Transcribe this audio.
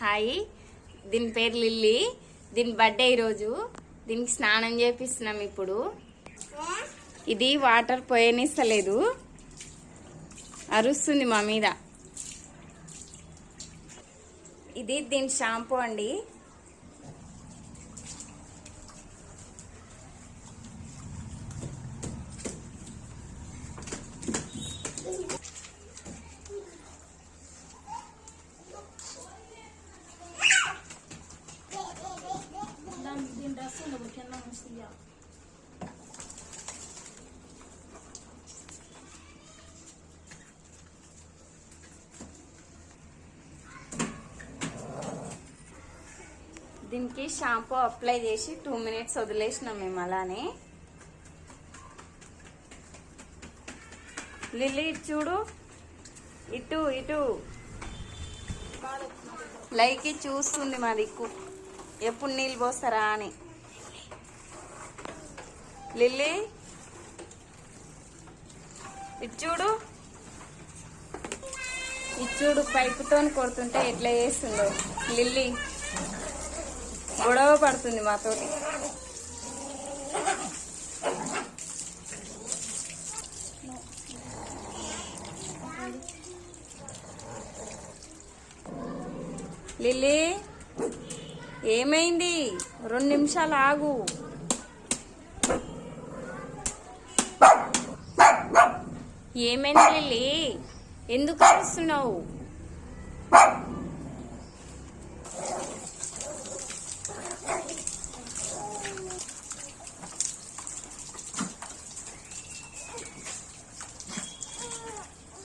Hi, దీని పేరు lily. దీని బర్త్డే ఈరోజు. దీనికి స్నానం చేపిస్తున్నాం ఇప్పుడు. ఇది వాటర్ పోయనిస్తలేదు, అరుస్తుంది మా మీద. ఇది దీని షాంపూ అండి. దీనికి షాంపూ అప్లై చేసి 2 మినిట్స్ వదిలేసినాం మేము అలానే. లిల్లీ ఇటు చూడు, ఇటు ఇటు లైకి చూస్తుంది మా దిక్కు, ఎప్పుడు నీళ్ళు పోస్తారా అని. లిల్లీ ఇటు చూడు, ఇటు చూడు, పైపుతో కొడుతుంటే ఎట్లా చేస్తుందో. లిల్లీ గొడవ పడుతుంది మాతోటి. లిల్లీ ఏమైంది? 2 నిమిషాలు ఆగు. ఏమైంది లిల్లీ? ఎందుకు అరుస్తున్నావు?